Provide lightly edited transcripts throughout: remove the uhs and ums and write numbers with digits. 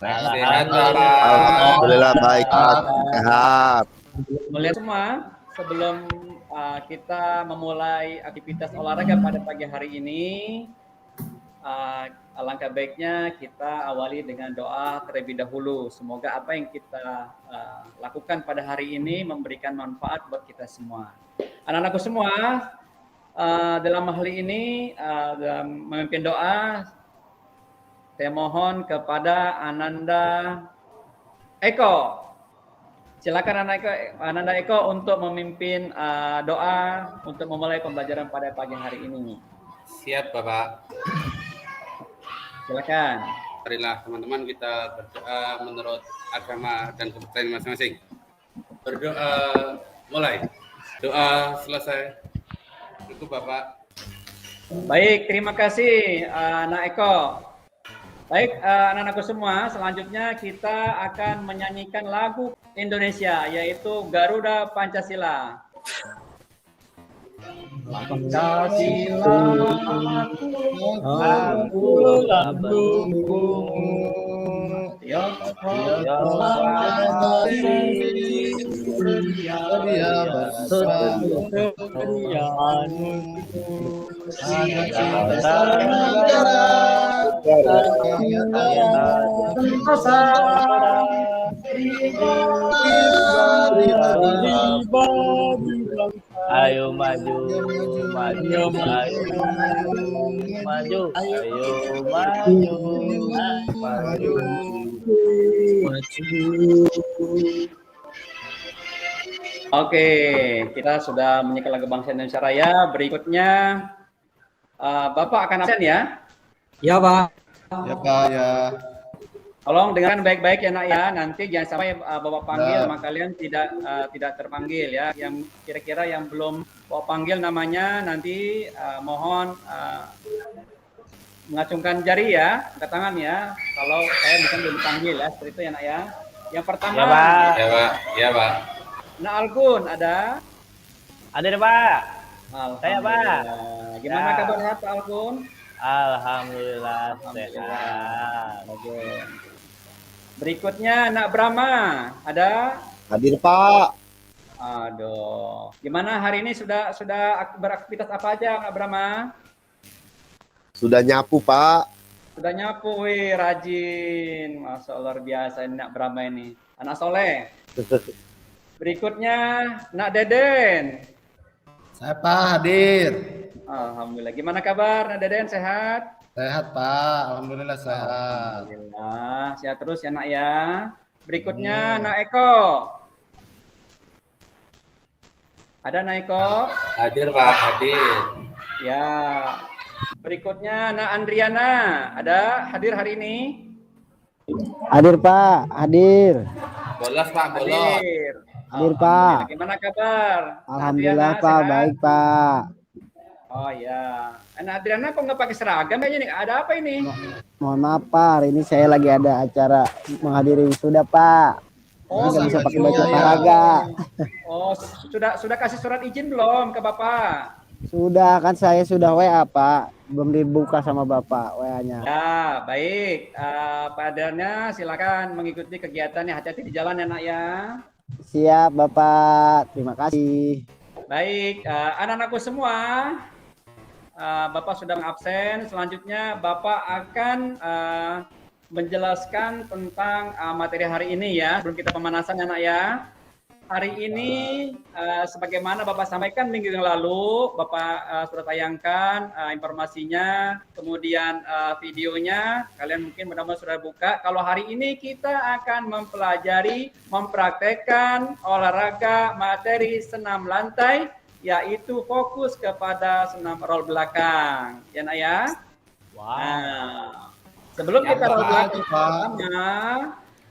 Sehat, Bapak. Alhamdulillah baik, Pak. Sehat. Melihat semua, sebelum kita memulai aktivitas olahraga pada pagi hari ini, alangkah baiknya kita awali dengan doa terlebih dahulu. Semoga apa yang kita lakukan pada hari ini memberikan manfaat buat kita semua. Anak-anakku semua, dalam hal ini dalam memimpin doa, saya mohon kepada Ananda Eko. Silakan Ananda Eko untuk memimpin doa untuk memulai pembelajaran pada pagi hari ini. Siap, Bapak. Silakan. Marilah teman-teman kita berdoa menurut agama dan kepercayaan masing-masing. Berdoa mulai. Doa selesai. Cukup, Bapak. Baik, terima kasih Anak Eko. Baik, anak-anakku semua, selanjutnya kita akan menyanyikan lagu Indonesia, yaitu Garuda Pancasila. Pancasila, aku lambung, tiap ayo maju, ayo maju. Oke, kita sudah menyanyikan lagu Bangsa Indonesia Raya. Berikutnya, Bapak akan absen ya? Ya, Pak. Ya, Pak, ya. Tolong dengarkan baik-baik ya nak ya. Nanti jangan sampai Bapak panggil, maka kalian tidak terpanggil ya. Yang kira-kira yang belum Bapak panggil namanya nanti mohon mengacungkan jari ya, angkat tangan ya. Kalau saya bukan belum dipanggil ya, seperti itu ya nak ya. Yang pertama. Ya, Pak. Ya, Pak. Ya, Pak. Nak Algun ada? Ada deh, Pak. Saya Pak. Gimana Ya. kabarnya Pak Algun? Alhamdulillah sehat. Oke. Berikutnya Nak Brahma, ada? Hadir, Pak. Aduh, gimana hari ini sudah beraktivitas apa aja Nak Brahma? Sudah nyapu, Pak. Sudah nyapu, wih, rajin. Masya Allah, luar biasa ini Nak Brahma ini. Anak soleh. Berikutnya Nak Deden. Saya Pak hadir. Alhamdulillah. Gimana kabar Nak Deden, sehat? Sehat Pak, alhamdulillah sehat. Alhamdulillah, sehat terus ya Nak ya. Berikutnya Nak Eko. Ada Nak Eko? Hadir, Pak. Hadir. Ya. Berikutnya Nak Andriana. Ada hadir hari ini? Hadir Pak, hadir. Bolos, Pak. Bolos. Hadir. Hadir Pak. Gimana kabar? Alhamdulillah Adriana, Pak, sehat? baik Pak. Oh ya. Anak Adriana kok nggak pakai seragam aja nih? Ada apa ini? Mohon maaf Pak, hari ini saya lagi ada acara menghadiri wisuda Pak. Oh, Nggak bisa pakai baju iya. olahraga. Oh, sudah kasih surat izin belum ke Bapak? Sudah, kan saya sudah WA Pak. Belum dibuka sama Bapak WA-nya. Ya, baik. Pak Adriana silakan mengikuti kegiatannya. Hati-hati di jalan ya Nak ya. Siap Bapak, terima kasih. Baik, anak-anakku semua, Bapak sudah mengabsen. Selanjutnya Bapak akan menjelaskan tentang materi hari ini ya. Sebelum kita pemanasan ya Nak ya. Hari ini sebagaimana Bapak sampaikan minggu yang lalu, Bapak sudah tayangkan informasinya, kemudian videonya, kalian mungkin mudah-mudahan sudah buka. Kalau hari ini kita akan mempraktekkan olahraga materi senam lantai, yaitu fokus kepada senam roll belakang. Ya Nak ya? Wow. Nah, sebelum kita roll belakang pertama,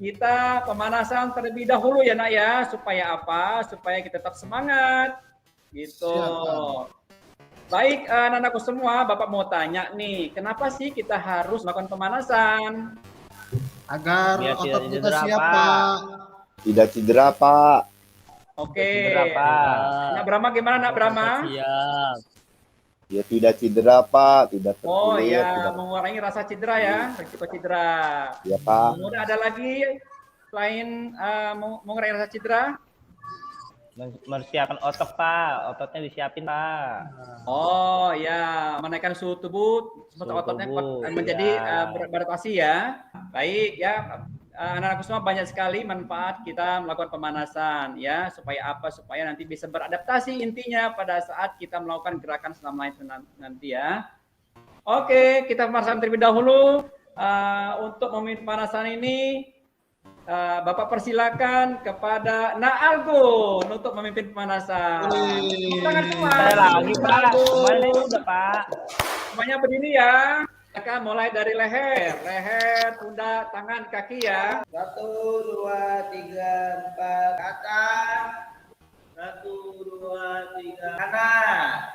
kita pemanasan terlebih dahulu ya Nak ya, supaya apa? Supaya kita tetap semangat gitu. Baik anak-anakku semua, Bapak mau tanya nih, kenapa sih kita harus melakukan pemanasan? Agar Biar tidak otot kita cedera, siap Pak. Pak. Tidak cedera, Pak. Oke. Berapa? Nak Brahma gimana Nak Brahma? Siap. Ya tidak cedera Pak, tidak Oh terkulir, ya, tidak. mengurangi rasa cedera ya, risiko cedera. Ya Pak. Kemudian ada lagi selain mengurangi rasa cedera? Mempersiapkan otot, Pak. Ototnya disiapin, Pak. Oh ya, menaikkan suhu tubuh, supaya Suhu ototnya tubuh, menjadi ya. beradaptasi ya. Baik ya, anak-anakku semua banyak sekali manfaat kita melakukan pemanasan ya, supaya apa? Supaya nanti bisa beradaptasi intinya pada saat kita melakukan gerakan senam lain nanti ya. Oke, kita pemanasan terlebih dahulu. Untuk memimpin pemanasan ini, Bapak persilakan kepada Naalgun untuk memimpin pemanasan. Tepuk tangan semua. Saya lagi, Pak. Naalgun. Kemarin itu udah, Pak. Semuanya berdiri ya. Akan mulai dari leher, pundak, tangan, kaki ya. 1, 2, 3, 4 atas. 1, 2, 3 kanan.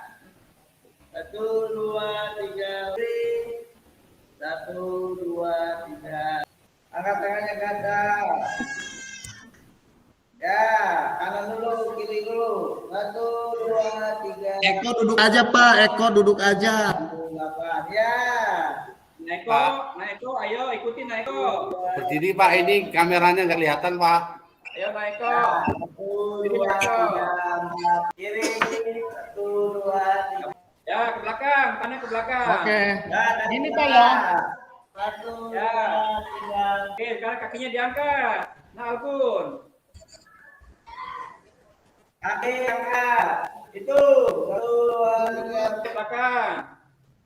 1, 2, 3 kiri. 1, 2, 3. Angkat tangannya ke atas. Ya, kanan dulu, kiri dulu. 1, 2, 3. Eko duduk aja Pak, Eko duduk aja. 8. Ya. Naiko, ayo ikuti Naiko. Berdiri Pak, ini kameranya nggak kelihatan Pak. Ayo Naiko. 1, 2, 3, 4. Kiri. 1, 2, 3. Ya, ke belakang, kanan ke belakang. Oke. Ini Pak ya. 1, 2, Ya. 3. Oke, sekarang kakinya diangkat. Naalgun. Kaki angkat. Itu. 1, 2, 3. Ke belakang.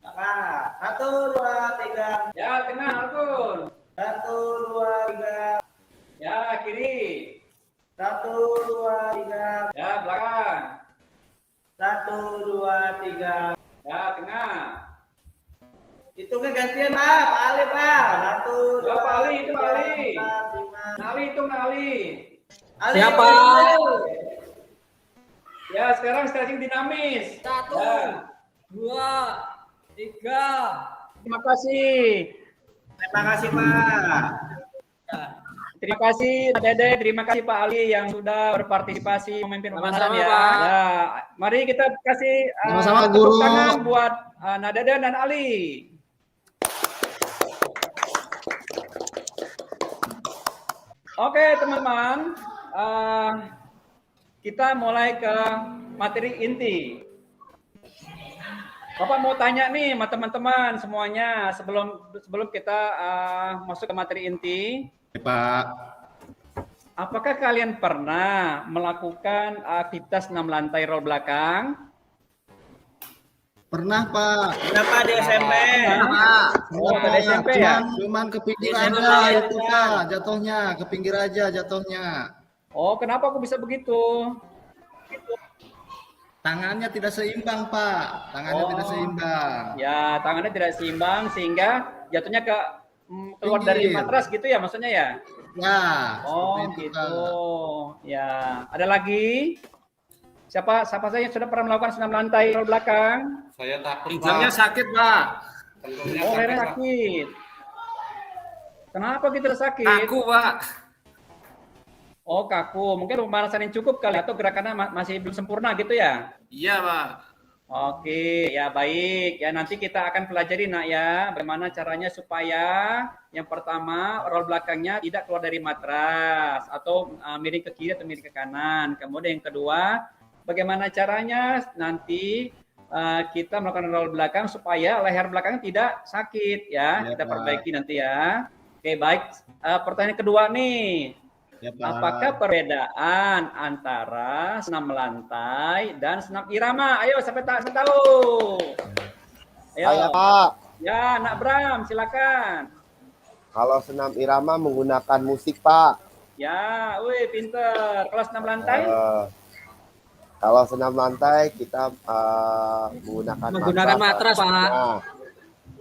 Angkat. 1, 2, 3. Ya, tengah Naalgun. 1, 2, 3. Ya, kiri. 1, 2, 3. Ya, belakang. 1, 2, 3. Ya, tengah. Hitungnya gantian Pak. Pak Ali Pak. 1, Ya, Pak Ali, itu Pak Ali. 4, 5. Nali hitung Nali. Ali. Siapa? Ya, sekarang stretching dinamis. 1, 2, 3. Terima kasih. Terima kasih Pak. Terima kasih Pak Dede, terima kasih Pak Ali yang sudah berpartisipasi memimpin pemanasan Sama-sama, ya. Pak. Ya, mari kita kasih Sama-sama, tepuk Guru. tangan buat Nadede dan Ali. Oke teman-teman, kita mulai ke materi inti. Bapak mau tanya nih sama teman-teman semuanya sebelum kita masuk ke materi inti. Pak. Apakah kalian pernah melakukan aktivitas 6 lantai roll belakang? Pernah Pak. Kenapa di SMP? Oh, pada SMP ya? Cuman ke pinggir Di SMP aja ya, itu Pak, jatuhnya ke pinggir aja jatuhnya. Oh, kenapa aku bisa begitu? Tangannya tidak seimbang Pak, tangannya tidak seimbang. Ya, tangannya tidak seimbang sehingga jatuhnya keluar dari Pinggir. matras gitu ya maksudnya ya? Ya. Oh, seperti itu, gitu. Pak. Ya, ada lagi? Siapa saja yang sudah pernah melakukan senam lantai roll belakang? Saya takut Pinggangnya Pak. sakit, Pak. Tenggoroknya Oh, sakit, lehernya Pak. sakit. Kenapa gitu sakit? Kaku, Pak. Oh, kaku. Mungkin pemanasan yang cukup kali atau gerakannya masih belum sempurna gitu ya? Iya, Pak. Oke, ya baik. Ya nanti kita akan pelajari nak ya, bagaimana caranya supaya yang pertama roll belakangnya tidak keluar dari matras atau miring ke kiri atau miring ke kanan. Kemudian yang kedua, bagaimana caranya nanti kita melakukan roll belakang supaya leher belakang tidak sakit ya. Ya, Kita Pak. perbaiki nanti ya. Oke, baik. Pertanyaan kedua nih. Ya, Pak. Apakah perbedaan antara senam lantai dan senam irama? Ayo, siapa tahu? Ayo. Saya Pak. Ya, Nak Bram, silakan. Kalau senam irama menggunakan musik Pak. Ya, wih, pinter. Kalau senam lantai? Kalau senam lantai kita menggunakan matras, Pak. Nah,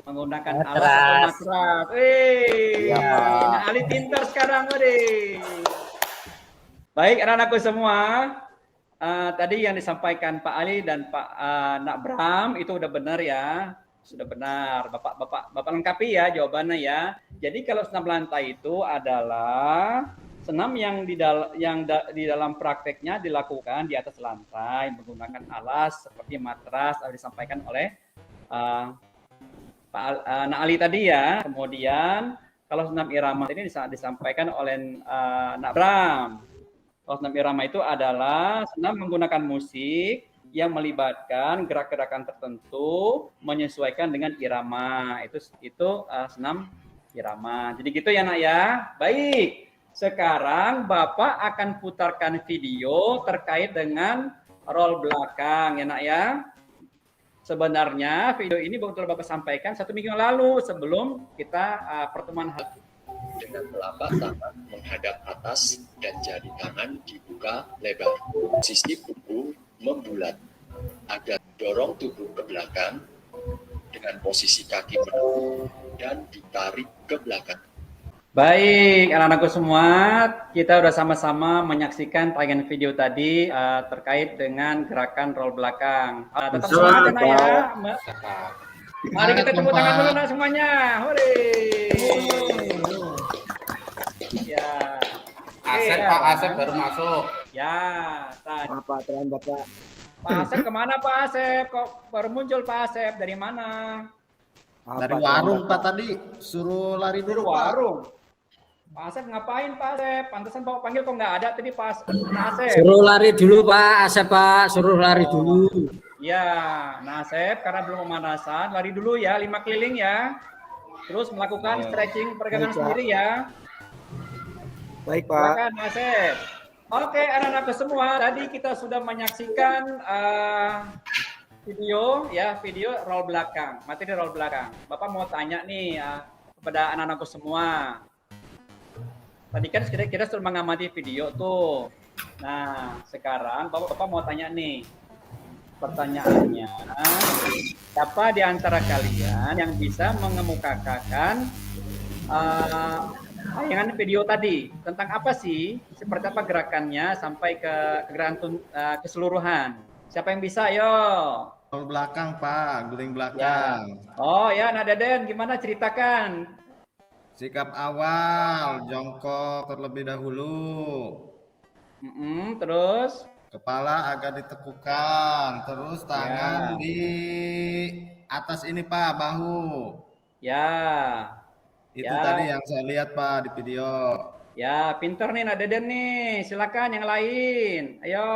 Menggunakan Matras. alat atau matras. Wih, Iya, Pak. Nak Ali pinter sekarang, wih. Baik, anak-anakku semua. Tadi yang disampaikan Pak Ali dan Pak Nak Bram itu udah benar ya. Sudah benar. Bapak lengkapi ya jawabannya ya. Jadi kalau senam lantai itu adalah senam yang di dalam prakteknya dilakukan di atas lantai menggunakan alas seperti matras yang disampaikan oleh Nak Ali tadi ya. Kemudian kalau senam irama ini disampaikan oleh Nak Bram. Kalau senam irama itu adalah senam menggunakan musik yang melibatkan gerak-gerakan tertentu menyesuaikan dengan irama. Itu senam irama. Jadi gitu ya Nak ya. Baik. Sekarang Bapak akan putarkan video terkait dengan roll belakang ya Nak ya. Sebenarnya video ini betul Bapak sampaikan 1 minggu yang lalu sebelum kita pertemuan hari. Dengan telapak tangan menghadap atas dan jari tangan dibuka lebar. Sisi punggung membulat. Agar dorong tubuh ke belakang dengan posisi kaki menekuk dan ditarik ke belakang. Baik, anak-anakku semua, kita udah sama-sama menyaksikan tayangan video tadi terkait dengan gerakan roll belakang. Tetap semangat Nak ya. Mari kita tepuk tangan dulu Nak semuanya. Hore. Ya. Asep Pak, Asep baru masuk. Ya, tadi. Pak, terlambat Pak. Pak Asep kemana Pak Asep? Kok baru muncul Pak Asep? Dari mana? Dari warung Pak tadi, suruh lari Dari dulu Pak. warung. Pak Asep ngapain Pak Asep? Pantesan Bapak panggil kok nggak ada tadi Pak Asep. Suruh lari dulu Pak Asep Pak, suruh lari dulu. Ya, nah Asep karena belum pemanasan, lari dulu ya 5 keliling ya. Terus melakukan stretching peregangan sendiri ya. Baik Pak. Silakan Asep. Oke, anak-anak semua, tadi kita sudah menyaksikan video roll belakang, materi roll belakang. Bapak mau tanya nih kepada anak-anakku semua. Tadi kan kita sudah mengamati video tuh. Nah, sekarang Bapak mau tanya nih. Pertanyaannya, siapa di antara kalian yang bisa mengemukakan tayangan video tadi tentang apa sih, seperti apa gerakannya sampai ke gerakan keseluruhan? Siapa yang bisa? Yo. Roll belakang Pak, guling belakang. Ya. Oh ya, Nak Deden, gimana ceritakan? Sikap awal, jongkok terlebih dahulu. Terus? Kepala agak ditekukan, terus tangan di atas ini Pak, bahu. Ya. Itu tadi yang saya lihat Pak di video. Ya, pinter nih Nak Deden nih. Silakan yang lain. Ayo.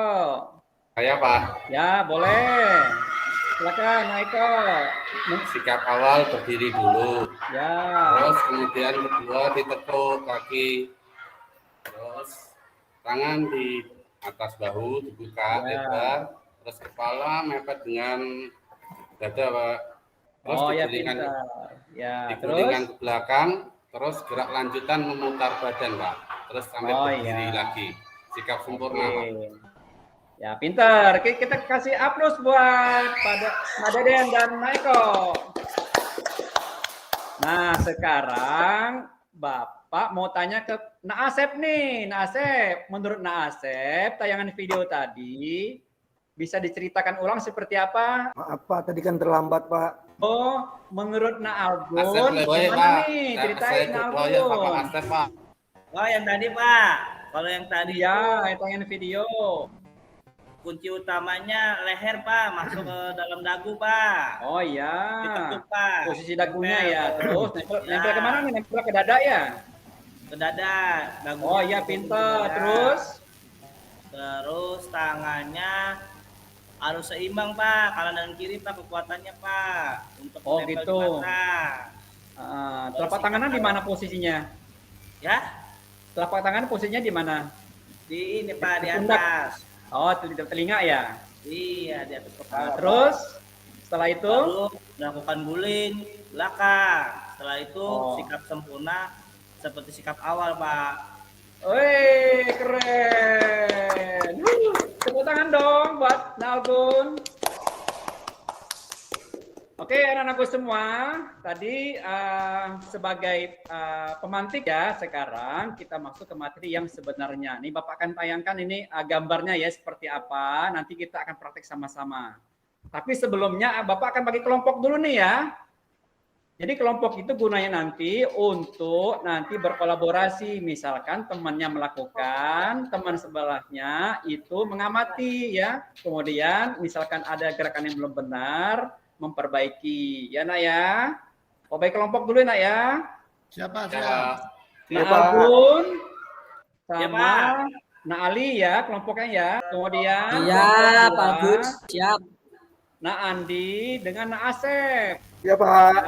Saya Pak, Ya, boleh. Silakan, Nak Eko. sikap awal berdiri dulu. Ya. Terus kemudian kedua ditekuk kaki. Terus tangan di atas bahu dibuka lebar. Terus kepala mepet dengan dada Pak. Terus Oh ya, digulingkan, pintar. Ya, digulingkan terus? ke belakang. Terus gerak lanjutan memutar badan Pak. Terus sampai berdiri lagi. Sikap sempurna Pak. Ya, pintar. Kita kasih aplaus buat pada Nak Deden dan Nak Eko. Nah, sekarang Bapak mau tanya ke Nak Asep nih. Nak Asep, menurut Nak Asep, tayangan video tadi bisa diceritakan ulang seperti apa? Maaf Pak, tadi kan terlambat Pak. Oh, menurut Nak Algun, Asep Leboy gimana Pak. nih? Saya Ceritain Nak Leboy Pak Algun. Asep Pak. Oh yang tadi Pak, kalau yang tadi Ya, tayangan video. kunci utamanya leher Pak, masuk ke dalam dagu Pak. Oh iya. Ditekuk Pak. Posisi dagunya ya. Terus nempel Ya. kemana nih? Nempel ke dada ya? Ke dada, dagunya. Oh iya, pintar. Terus? Terus tangannya harus seimbang Pak, kanan dan kiri Pak kekuatannya Pak. Untuk Oh, menempel gitu. di mata. Telapak tangannya di mana posisinya? Ya, Telapak tangan posisinya di mana? di ini Pak, di Pundak. atas. Oh, di telinga ya. Iya, di atas kepala. Terus setelah itu Lalu melakukan guling belakang. Setelah itu Oh. sikap sempurna seperti sikap awal Pak. wih, keren. Tepuk tangan dong buat Nalgun. Oke, anak-anakku semua, tadi sebagai pemantik ya, sekarang kita masuk ke materi yang sebenarnya. Nih Bapak akan tayangkan ini gambarnya ya seperti apa, nanti kita akan praktek sama-sama. Tapi sebelumnya Bapak akan bagi kelompok dulu nih ya. Jadi kelompok itu gunanya nanti untuk nanti berkolaborasi, misalkan temannya melakukan, teman sebelahnya itu mengamati ya. Kemudian misalkan ada gerakan yang belum benar, memperbaiki. Ya nak ya. Baik kelompok dulu nak ya. Siapa? Ya. Nak Algun Ya, sama Pak. Nak Ali ya kelompoknya ya. Kemudian Iya, kelompok Pak kedua, Gus. Siap. Nak Andi dengan Nak Asep. Ya Pak.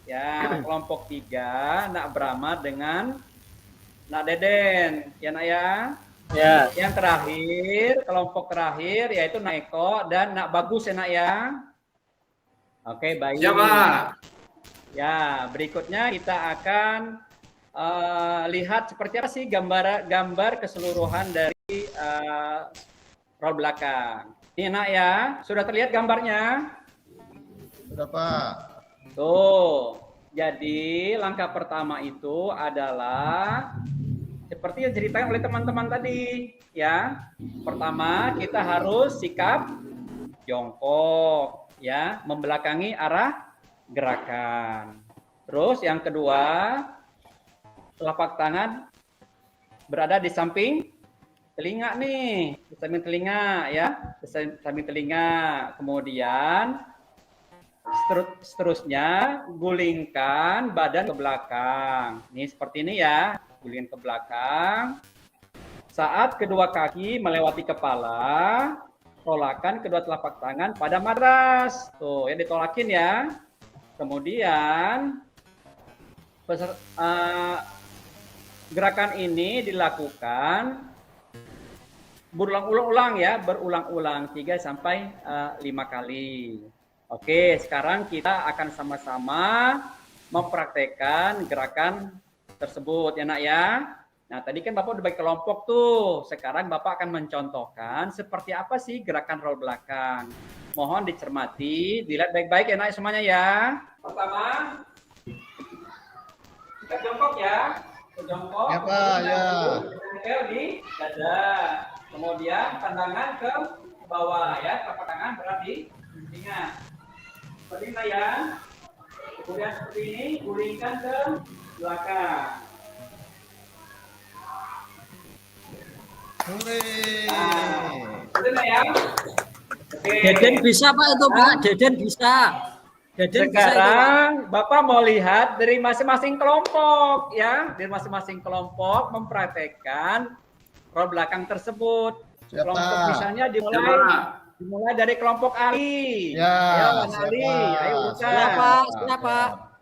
Ya, kelompok 3 Nak Brahma dengan Nak Deden. Ya nak ya. Ya. Yang terakhir, kelompok terakhir yaitu Nak Eko dan Nak Bagus ya nak ya. Oke, baik. Siap, Pak. Ya, berikutnya kita akan lihat seperti apa sih gambar keseluruhan dari roll belakang. Ini nak ya, sudah terlihat gambarnya? Sudah Pak. Tuh, jadi langkah pertama itu adalah seperti yang diceritakan oleh teman-teman tadi, ya. Pertama, kita harus sikap jongkok, ya, membelakangi arah gerakan. Terus yang kedua, telapak tangan berada di samping telinga nih, di samping telinga ya, di samping telinga. Kemudian seterusnya gulingkan badan ke belakang. Nih seperti ini ya, gulingkan ke belakang. Saat kedua kaki melewati kepala, tolakan kedua telapak tangan pada matras. Tuh, ya ditolakin ya. Kemudian gerakan ini dilakukan berulang-ulang ya, berulang-ulang 3 sampai 5 kali. Oke, sekarang kita akan sama-sama mempraktekkan gerakan tersebut ya nak ya. Nah, tadi kan Bapak udah bagi kelompok tuh. Sekarang Bapak akan mencontohkan seperti apa sih gerakan roll belakang. Mohon dicermati, dilihat baik-baik ya nak semuanya ya. Pertama, kita jongkok ya. Jongkok. Ya Pak, ya. Tempel di dada. Kemudian pandangan ke bawah ya, telapak tangan berat di telinga. Seperti ini ya. Kemudian seperti ini, gulingkan ke belakang. Betul ya? Oke. Deden bisa Pak itu Pak, Deden bisa. Deden bisa itu, Pak. Sekarang Bapak mau lihat dari masing-masing kelompok ya, dari masing-masing kelompok mempraktekkan roll belakang tersebut. Siapa? Kelompok misalnya dimulai dari kelompok Ali. Ya, Ya, Mas siapa? Ali, ayo urutkan. Siapa? Siapa?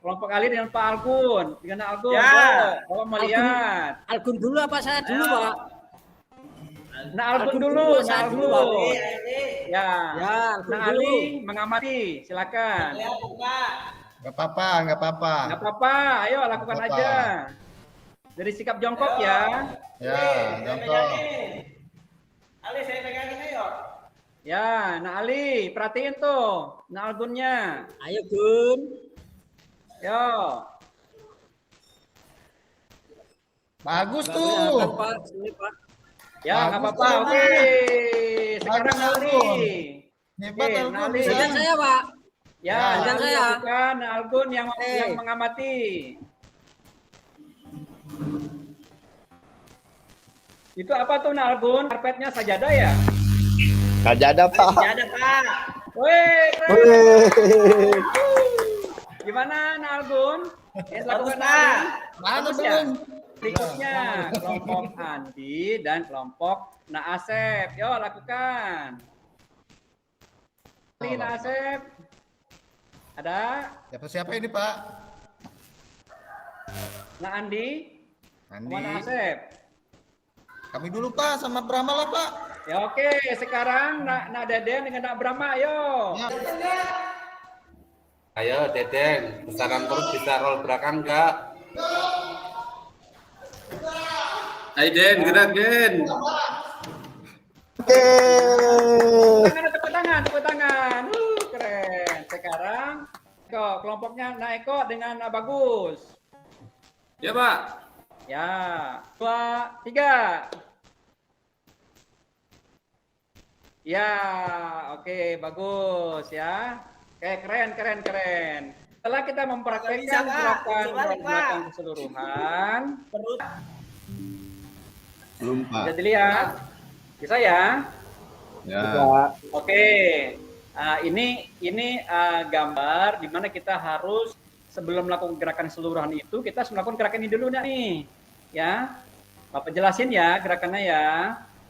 Kelompok Ali dengan Pak Algun, dengan Algun. Ya. Bapak mau lihat. Algun dulu apa saya dulu Pak? Nah, Algun Algun dulu, dulu, nah saya dulu, Algun. Pak. Ya. Ya, Algun Nah, dulu. Ali mengamati, silakan. Nggak apa-apa, nggak apa-apa. Nggak apa-apa, ayo lakukan Nggak apa-apa. aja. Dari sikap jongkok ya. Ya, jongkok. Ali, saya pegangin ayo. Ya, nah Ali, perhatiin tuh, nah Algunnya. Ayo Gun. Yo. Bagus Kelihatan, tuh. Pak, sini Pak. Ya, nggak Bagus, apa-apa. Pak. Oke. Sekarang Bagus, Ali. Algun. Hebat Oke, Algun, nah, Ali. bisa. Giliran saya Pak. Ya, Ya, nah, Ali saya. lakukan, nah Algun yang Oke. mengamati. Itu apa tuh nah Algun? Karpetnya sajadah ya? Sajadah Pak. Ya ada Pak. Wih, keren. Wih. Gimana nah Algun? Bagus Lakukan Pak. Ali. Bagus ya? Bung. Berikutnya kelompok Andi dan kelompok Nak Asep. Yo lakukan. Ali, Nak Asep. Ada Siapa ini Pak? Nak Andi, Andi. sama Nak Asep. Kami dulu Pak, sama Brahma lah Pak. Ya oke, sekarang Nak Deden dengan Nak Brahma, ayo. Ya. Ayo Deden, besaran perut bisa roll belakang enggak? Ayo Den, gerak Den. Oke. Tepuk tangan. Keren. Sekarang kelompoknya Nak Eko dengan Nak Bagus. Ya Pak. Ya, 2, 3. Ya, oke, bagus ya. Oke, keren. Setelah kita mempraktekkan Bisa, Pak. gerakan Bisa balik, roll belakang Pak. keseluruhan, Perut. Belum Pak. bisa dilihat. Bisa ya? Ya. Oke. Ini gambar di mana kita harus sebelum melakukan gerakan keseluruhan itu kita harus melakukan gerakan ini dulu nih, ya. Bapak jelasin ya gerakannya ya.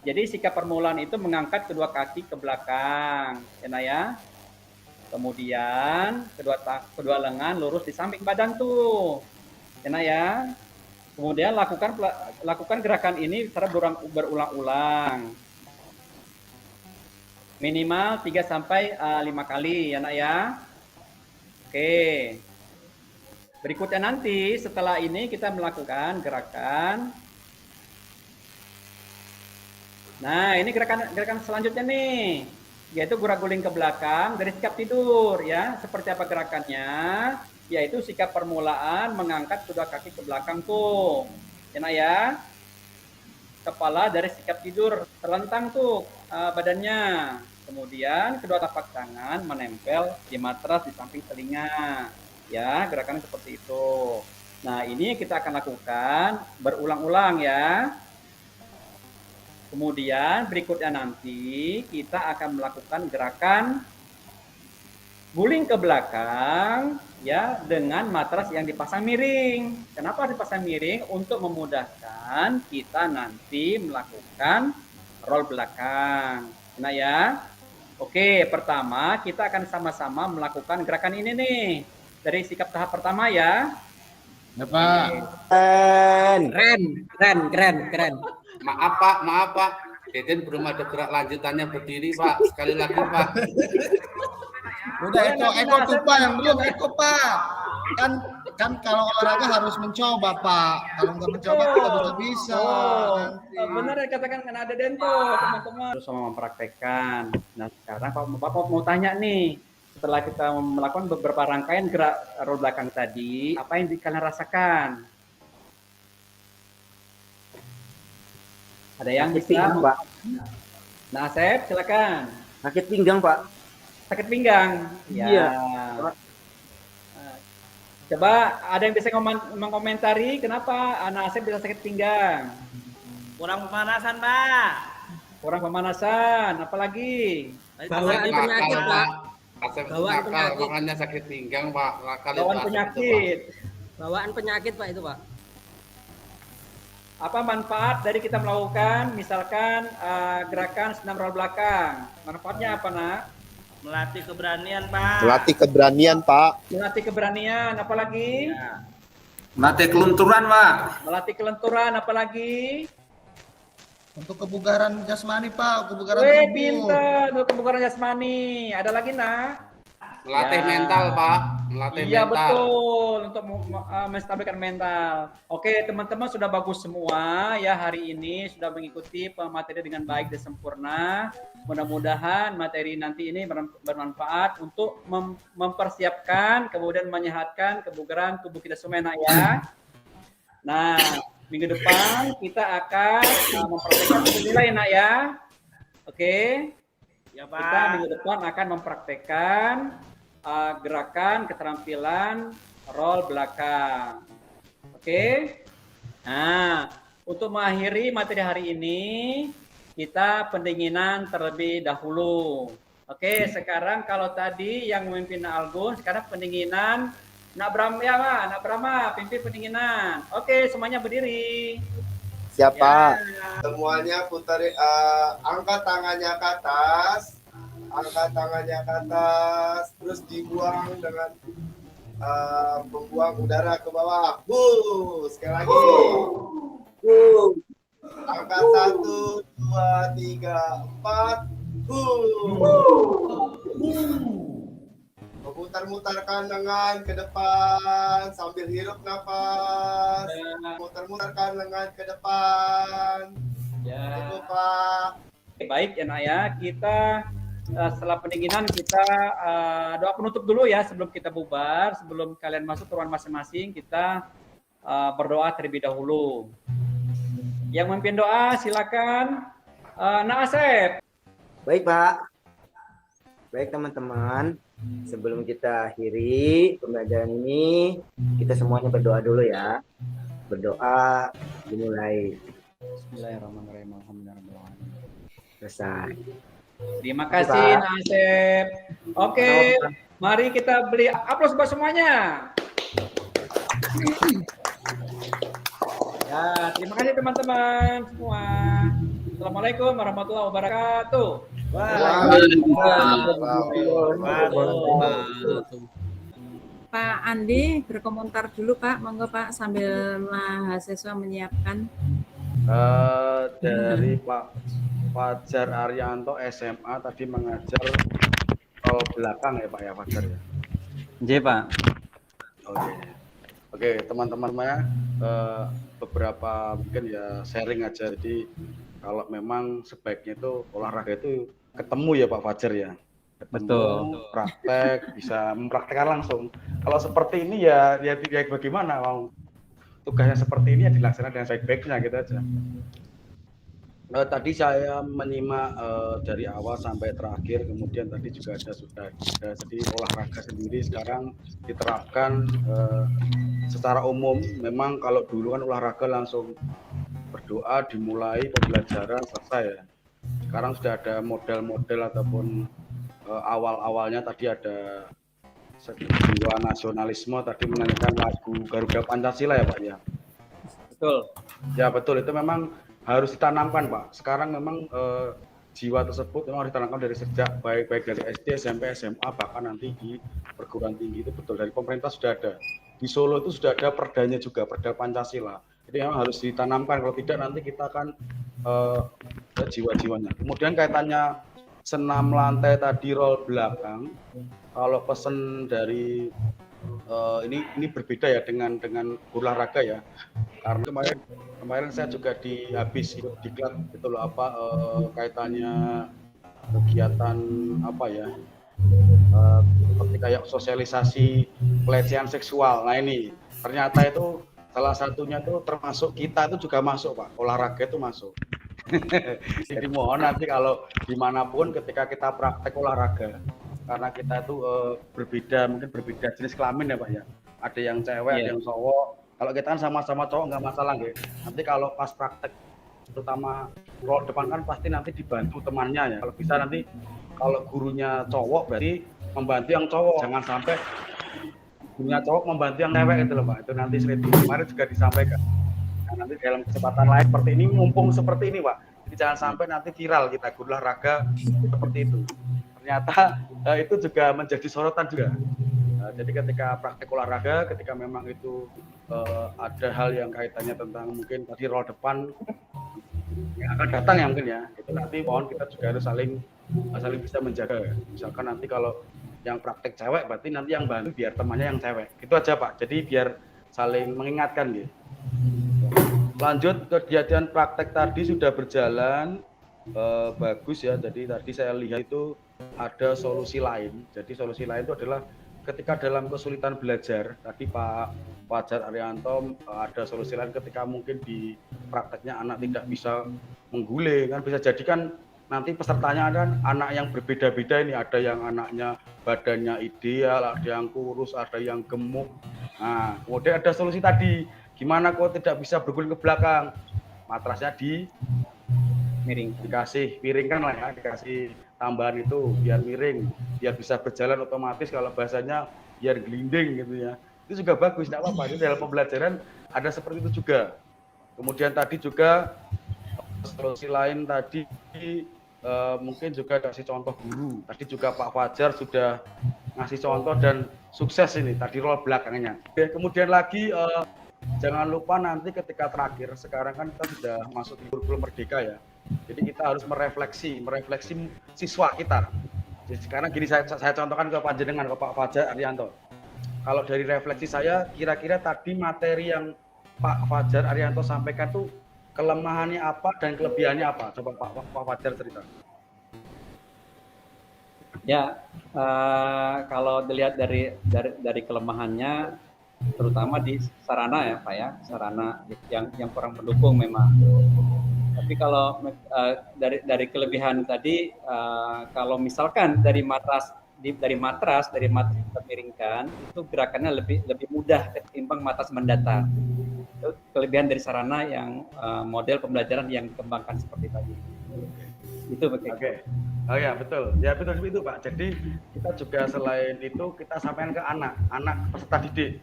Jadi sikap permulaan itu mengangkat kedua kaki ke belakang, ya. Kemudian kedua lengan lurus di samping badan tuh, ya. Kemudian lakukan gerakan ini secara berulang-ulang. Minimal 3 sampai 5 kali ya. Oke. Berikutnya nanti setelah ini kita melakukan gerakan. Nah, ini gerakan selanjutnya nih, yaitu guling ke belakang dari sikap tidur ya. Seperti apa gerakannya? Yaitu sikap permulaan mengangkat kedua kaki ke belakang tuh. Ya. Kepala dari sikap tidur terlentang tuh badannya. Kemudian kedua tapak tangan menempel di matras di samping telinga. Ya, gerakan seperti itu. Nah, ini kita akan lakukan berulang-ulang ya. Kemudian berikutnya nanti kita akan melakukan gerakan guling ke belakang ya dengan matras yang dipasang miring. Kenapa dipasang miring? Untuk memudahkan kita nanti melakukan roll belakang. Nah ya. Oke, pertama kita akan sama-sama melakukan gerakan ini nih. Dari sikap tahap pertama ya. Ya, Pak. Keren. Maaf Pak. Deden belum ada gerak lanjutannya berdiri Pak. Sekali lagi Pak. Udah Eko tuh Pak yang belum Eko Pak. Kan kalau olahraga harus mencoba Pak. Kalau nggak mencoba kita bisa. Benar ya katakan kan ada Dento teman-teman. Terus sama mempraktekkan. Nah sekarang Bapak mau tanya nih. Setelah kita melakukan beberapa rangkaian gerak roll belakang tadi, apa yang kalian rasakan? Ada yang Sakit bisa? pinggang, Pak. Nah, Asep, silakan. Sakit pinggang, Pak. Sakit pinggang. Iya. Coba ada yang bisa mengomentari kenapa anak Asep bisa sakit pinggang? Kurang pemanasan, Pak. Kurang pemanasan, apalagi? Bawaan penyakit, Pak. Bawaan penyakit. Makanya sakit pinggang, Pak. Bawaan penyakit. Bawaan penyakit, Pak, itu, Pak. Apa manfaat dari kita melakukan misalkan gerakan senam roll belakang? Manfaatnya apa, Nak? Melatih keberanian, Pak. Melatih keberanian, Pak. Melatih keberanian, apalagi? Ya. Melatih kelunturan, Pak. Melatih kelenturan, apalagi? Untuk kebugaran jasmani Pak, kebugaran Wih, tubuh. pintar untuk kebugaran jasmani. Ada lagi, Nak? Melatih Ya. mental, Pak. Melatih Iya mental. betul untuk menstabilkan mental. Oke teman-teman sudah bagus semua ya hari ini sudah mengikuti materi dengan baik dan sempurna. Mudah-mudahan materi nanti ini bermanfaat untuk mempersiapkan kemudian menyehatkan kebugaran tubuh kita semua ya. Nah minggu depan kita akan mempraktekkan nilai nak ya. Oke. Ya, Kita Pak. minggu depan akan mempraktekkan gerakan keterampilan roll belakang. Oke. Nah, untuk mengakhiri materi hari ini, kita pendinginan terlebih dahulu. Oke, sekarang kalau tadi yang memimpin Algun, sekarang pendinginan Nak Brahma, pimpin pendinginan. Oke, semuanya berdiri. Siapa? Ya. Semuanya putar, angkat tangannya ke atas. Angkat tangannya ke atas, terus dibuang dengan membuang udara ke bawah. Sekali lagi. Angkat 1, 2, 3, 4. Memutar-mutarkan lengan ke depan sambil hirup nafas. Mutar-mutarkan lengan ke depan. Ya. Itu Pak. Baik ya Nak ya, kita setelah pendinginan kita doa penutup dulu ya sebelum kita bubar, sebelum kalian masuk ke ruangan masing-masing kita berdoa terlebih dahulu. Yang memimpin doa silakan Nak Asep. Baik, Pak. Baik, teman-teman. Sebelum kita akhiri pembelajaran ini, kita semuanya berdoa dulu ya. Berdoa dimulai. Bismillahirrahmanirrahim. Alhamdulillah. Selesai. Terima kasih Nak Asep. Oke, mari kita beri aplaus buat semuanya. Ya, terima kasih teman-teman semua. Assalamualaikum warahmatullahi wabarakatuh. Pak Andi berkomentar dulu Pak, monggo Pak sambil mahasiswa menyiapkan. Dari Pak Fajar Arianto SMA tadi mengajar tol belakang ya Pak ya Fajar ya. Iya Pak. Oke teman-teman beberapa mungkin ya sharing aja. Jadi kalau memang sebaiknya itu olahraga itu ketemu ya Pak Fajar ya. Ketemu, praktek, bisa mempraktekkan langsung. Kalau seperti ini ya bagaimana mau tugasnya seperti ini ya dilaksanakan dengan baik-baiknya gitu aja. Tadi saya menyimak dari awal sampai terakhir, kemudian tadi juga sudah jadi olahraga sendiri sekarang diterapkan secara umum. Memang kalau dulu kan olahraga langsung berdoa dimulai pembelajaran selesai ya. Sekarang sudah ada model-model ataupun awal-awalnya tadi ada jiwa nasionalisme, tadi menyanyikan lagu Garuda Pancasila ya Pak ya. Betul. Ya betul, itu memang harus ditanamkan Pak. Sekarang memang jiwa tersebut memang harus ditanamkan dari sejak baik dari SD, SMP, SMA, bahkan nanti di perguruan tinggi. Itu betul, dari pemerintah sudah ada. Di Solo itu sudah ada perdanya juga, Perda Pancasila. Jadi memang harus ditanamkan, kalau tidak nanti kita akan jiwa-jiwanya. Kemudian kaitannya senam lantai tadi roll belakang, kalau pesen dari ini berbeda ya dengan olahraga ya, karena kemarin saya juga habis ikut diklat gitu loh, kaitannya kegiatan apa ya, seperti kayak sosialisasi pelecehan seksual. Nah ini ternyata itu salah satunya itu termasuk kita itu juga masuk Pak, olahraga itu masuk. Jadi mohon nanti kalau dimanapun ketika kita praktek olahraga, karena kita itu mungkin berbeda jenis kelamin ya Pak ya, ada yang cewek, ada yang cowok. Kalau kita kan sama-sama cowok nggak masalah gitu. Nanti kalau pas praktek, terutama roll depan kan pasti nanti dibantu temannya ya. Kalau bisa nanti kalau gurunya cowok berarti membantu yang cowok, jangan sampai gurunya cowok membantu yang cewek gitu loh Pak. Itu nanti kemarin juga disampaikan. Nah, nanti dalam kesempatan lain seperti ini, mumpung seperti ini Pak, jadi jangan sampai nanti viral kita guru olahraga seperti itu. Ternyata itu juga menjadi sorotan juga. Jadi ketika praktek olahraga, ketika memang itu ada hal yang kaitannya tentang mungkin tadi roll depan yang akan datang ya mungkin ya, itu nanti mohon kita juga harus saling bisa menjaga. Misalkan nanti kalau yang praktek cewek, berarti nanti yang bantu biar temannya yang cewek. Itu aja Pak. Jadi biar saling mengingatkan gitu. Lanjut, kegiatan praktek tadi sudah berjalan bagus ya. Jadi tadi saya lihat itu ada solusi lain. Jadi solusi lain itu adalah ketika dalam kesulitan belajar, tadi Pak Fajar Arianto ada solusi lain ketika mungkin di prakteknya anak tidak bisa menggulai, kan bisa jadi kan nanti pesertanya kan anak yang berbeda-beda ini, ada yang anaknya badannya ideal, ada yang kurus, ada yang gemuk. Nah, kemudian ada solusi tadi, gimana kok tidak bisa berguling ke belakang, matrasnya dikasih piringkan lah ya, dikasih tambahan itu biar miring, biar bisa berjalan otomatis, kalau bahasanya biar gelinding gitu ya. Itu juga bagus, tidak apa-apa. Itu dalam pembelajaran ada seperti itu juga. Kemudian tadi juga solusi lain tadi mungkin juga kasih contoh guru. Tadi juga Pak Fajar sudah ngasih contoh dan sukses ini tadi roll belakangnya. Oke, kemudian lagi jangan lupa nanti ketika terakhir, sekarang kan kita sudah masuk di kurikulum merdeka ya. Jadi kita harus merefleksi siswa kita. Jadi sekarang gini saya contohkan ke panjenengan, ke Pak Fajar Arianto. Kalau dari refleksi saya, kira-kira tadi materi yang Pak Fajar Arianto sampaikan tuh kelemahannya apa dan kelebihannya apa? Coba Pak Fajar cerita. Ya, kalau dilihat dari kelemahannya, terutama di sarana ya Pak ya, sarana yang kurang mendukung memang. Tapi kalau dari kelebihan tadi, kalau misalkan dari matras dimiringkan, itu gerakannya lebih mudah ketimbang matras mendatar. Itu kelebihan dari sarana yang model pembelajaran yang dikembangkan seperti tadi. Itu begitu. Oke. Oh ya betul, ya betul itu Pak. Jadi kita juga selain itu kita sampaikan ke anak peserta didik.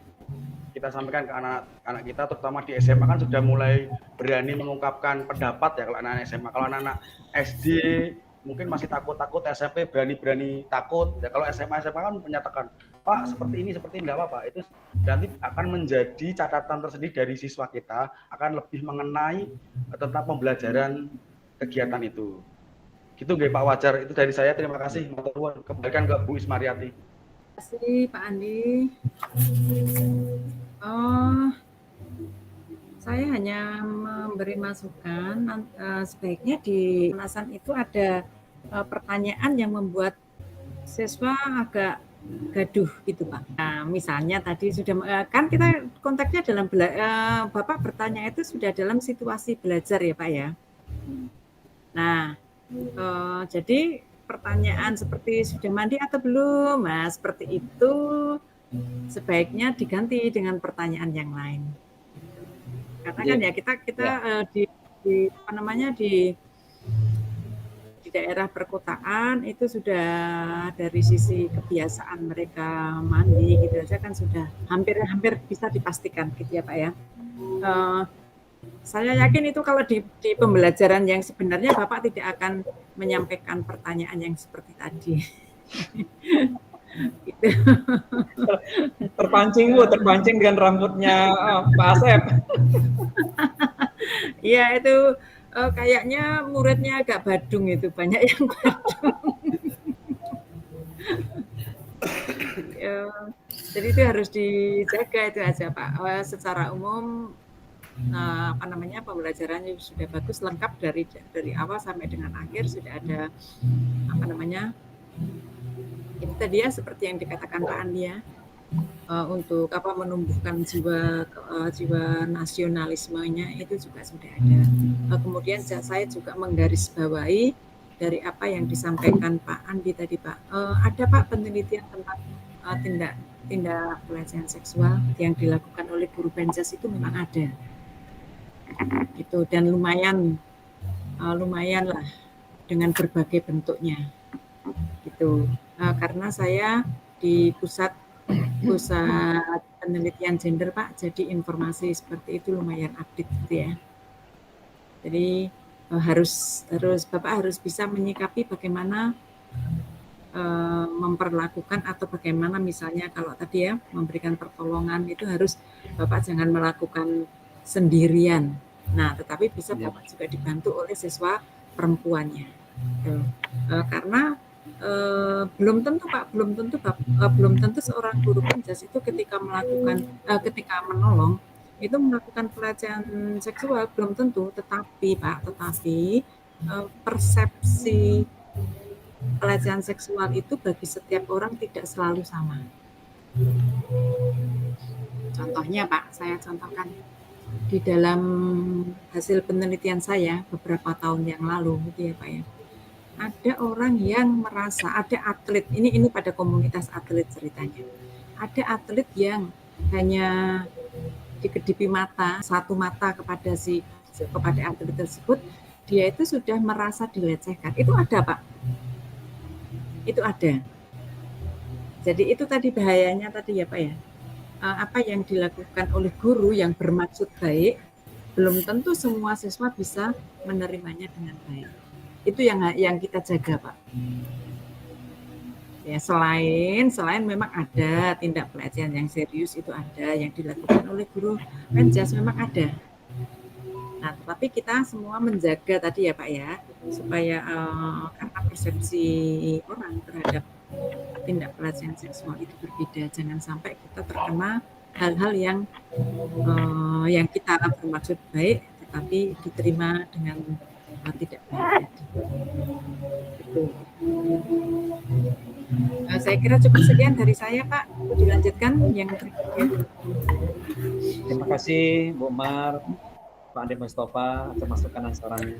Kita sampaikan ke anak-anak kita, terutama di SMA kan sudah mulai berani mengungkapkan pendapat ya kalau anak-anak SMA. Kalau anak-anak SD mungkin masih takut-takut, SMP berani-berani takut. Ya kalau SMA kan menyatakan, Pak seperti ini enggak apa-apa. Itu nanti akan menjadi catatan tersendiri dari siswa kita, akan lebih mengenai tentang pembelajaran kegiatan itu. Gitu nggih Pak Wajar, itu dari saya. Terima kasih. Kembalikan ke Bu Ismariati. Terima kasih Pak Andi. Saya hanya memberi masukan, sebaiknya di penasan itu ada pertanyaan yang membuat siswa agak gaduh gitu Pak. Nah, misalnya tadi sudah kan kita konteksnya dalam Bapak bertanya itu sudah dalam situasi belajar ya Pak ya. Nah, jadi pertanyaan seperti sudah mandi atau belum, nah seperti itu sebaiknya diganti dengan pertanyaan yang lain. Karena kan ya kita di apa namanya di daerah perkotaan itu sudah dari sisi kebiasaan mereka mandi gitu aja kan sudah hampir bisa dipastikan gitu ya Pak ya. Saya yakin itu kalau di pembelajaran yang sebenarnya Bapak tidak akan menyampaikan pertanyaan yang seperti tadi. Gitu. Terpancing dengan rambutnya Pak Asep. Iya itu kayaknya muridnya agak badung itu, banyak yang badung. Ya, jadi itu harus dijaga itu aja Pak. Secara umum apa namanya pembelajarannya sudah bagus, lengkap dari awal sampai dengan akhir, sudah ada apa namanya itu tadi ya seperti yang dikatakan Pak Andi ya, untuk apa menumbuhkan jiwa nasionalismenya itu juga sudah ada. Kemudian saya juga menggarisbawahi dari apa yang disampaikan Pak Andi tadi Pak, ada Pak penelitian tentang tindak pelecehan seksual yang dilakukan oleh guru Penjas itu memang ada. Gitu, dan lumayan lah dengan berbagai bentuknya gitu, karena saya di pusat penelitian gender Pak, jadi informasi seperti itu lumayan update gitu ya. Jadi Bapak harus bisa menyikapi bagaimana memperlakukan atau bagaimana misalnya kalau tadi ya memberikan pertolongan itu harus Bapak jangan melakukan sendirian. Nah, tetapi bisa Bapak juga dibantu oleh siswa perempuannya. Karena belum tentu seorang guru Penjas itu ketika menolong itu melakukan pelecehan seksual, belum tentu. Tetapi persepsi pelecehan seksual itu bagi setiap orang tidak selalu sama. Contohnya Pak, saya contohkan. Di dalam hasil penelitian saya beberapa tahun yang lalu gitu ya Pak ya, ada orang yang merasa, ada atlet, ini pada komunitas atlet ceritanya, ada atlet yang hanya dikedipi satu mata kepada atlet tersebut, dia itu sudah merasa dilecehkan. Itu ada Pak, itu ada. Jadi itu tadi bahayanya tadi ya Pak ya, apa yang dilakukan oleh guru yang bermaksud baik, belum tentu semua siswa bisa menerimanya dengan baik. Itu yang kita jaga Pak. Ya, selain memang ada tindak pelecehan yang serius, itu ada yang dilakukan oleh guru Penjas, memang ada. Nah, tapi kita semua menjaga tadi ya Pak ya, supaya karena persepsi orang terhadap tindak pelecehan seksual itu berbeda, jangan sampai kita terkena hal-hal yang kita bermaksud baik tetapi diterima dengan tidak baik. Gitu. Saya kira cukup sekian dari saya Pak, dilanjutkan yang berikutnya. Terima kasih Bu Mar, Pak Andi Mustafa atas masukan dan sarannya.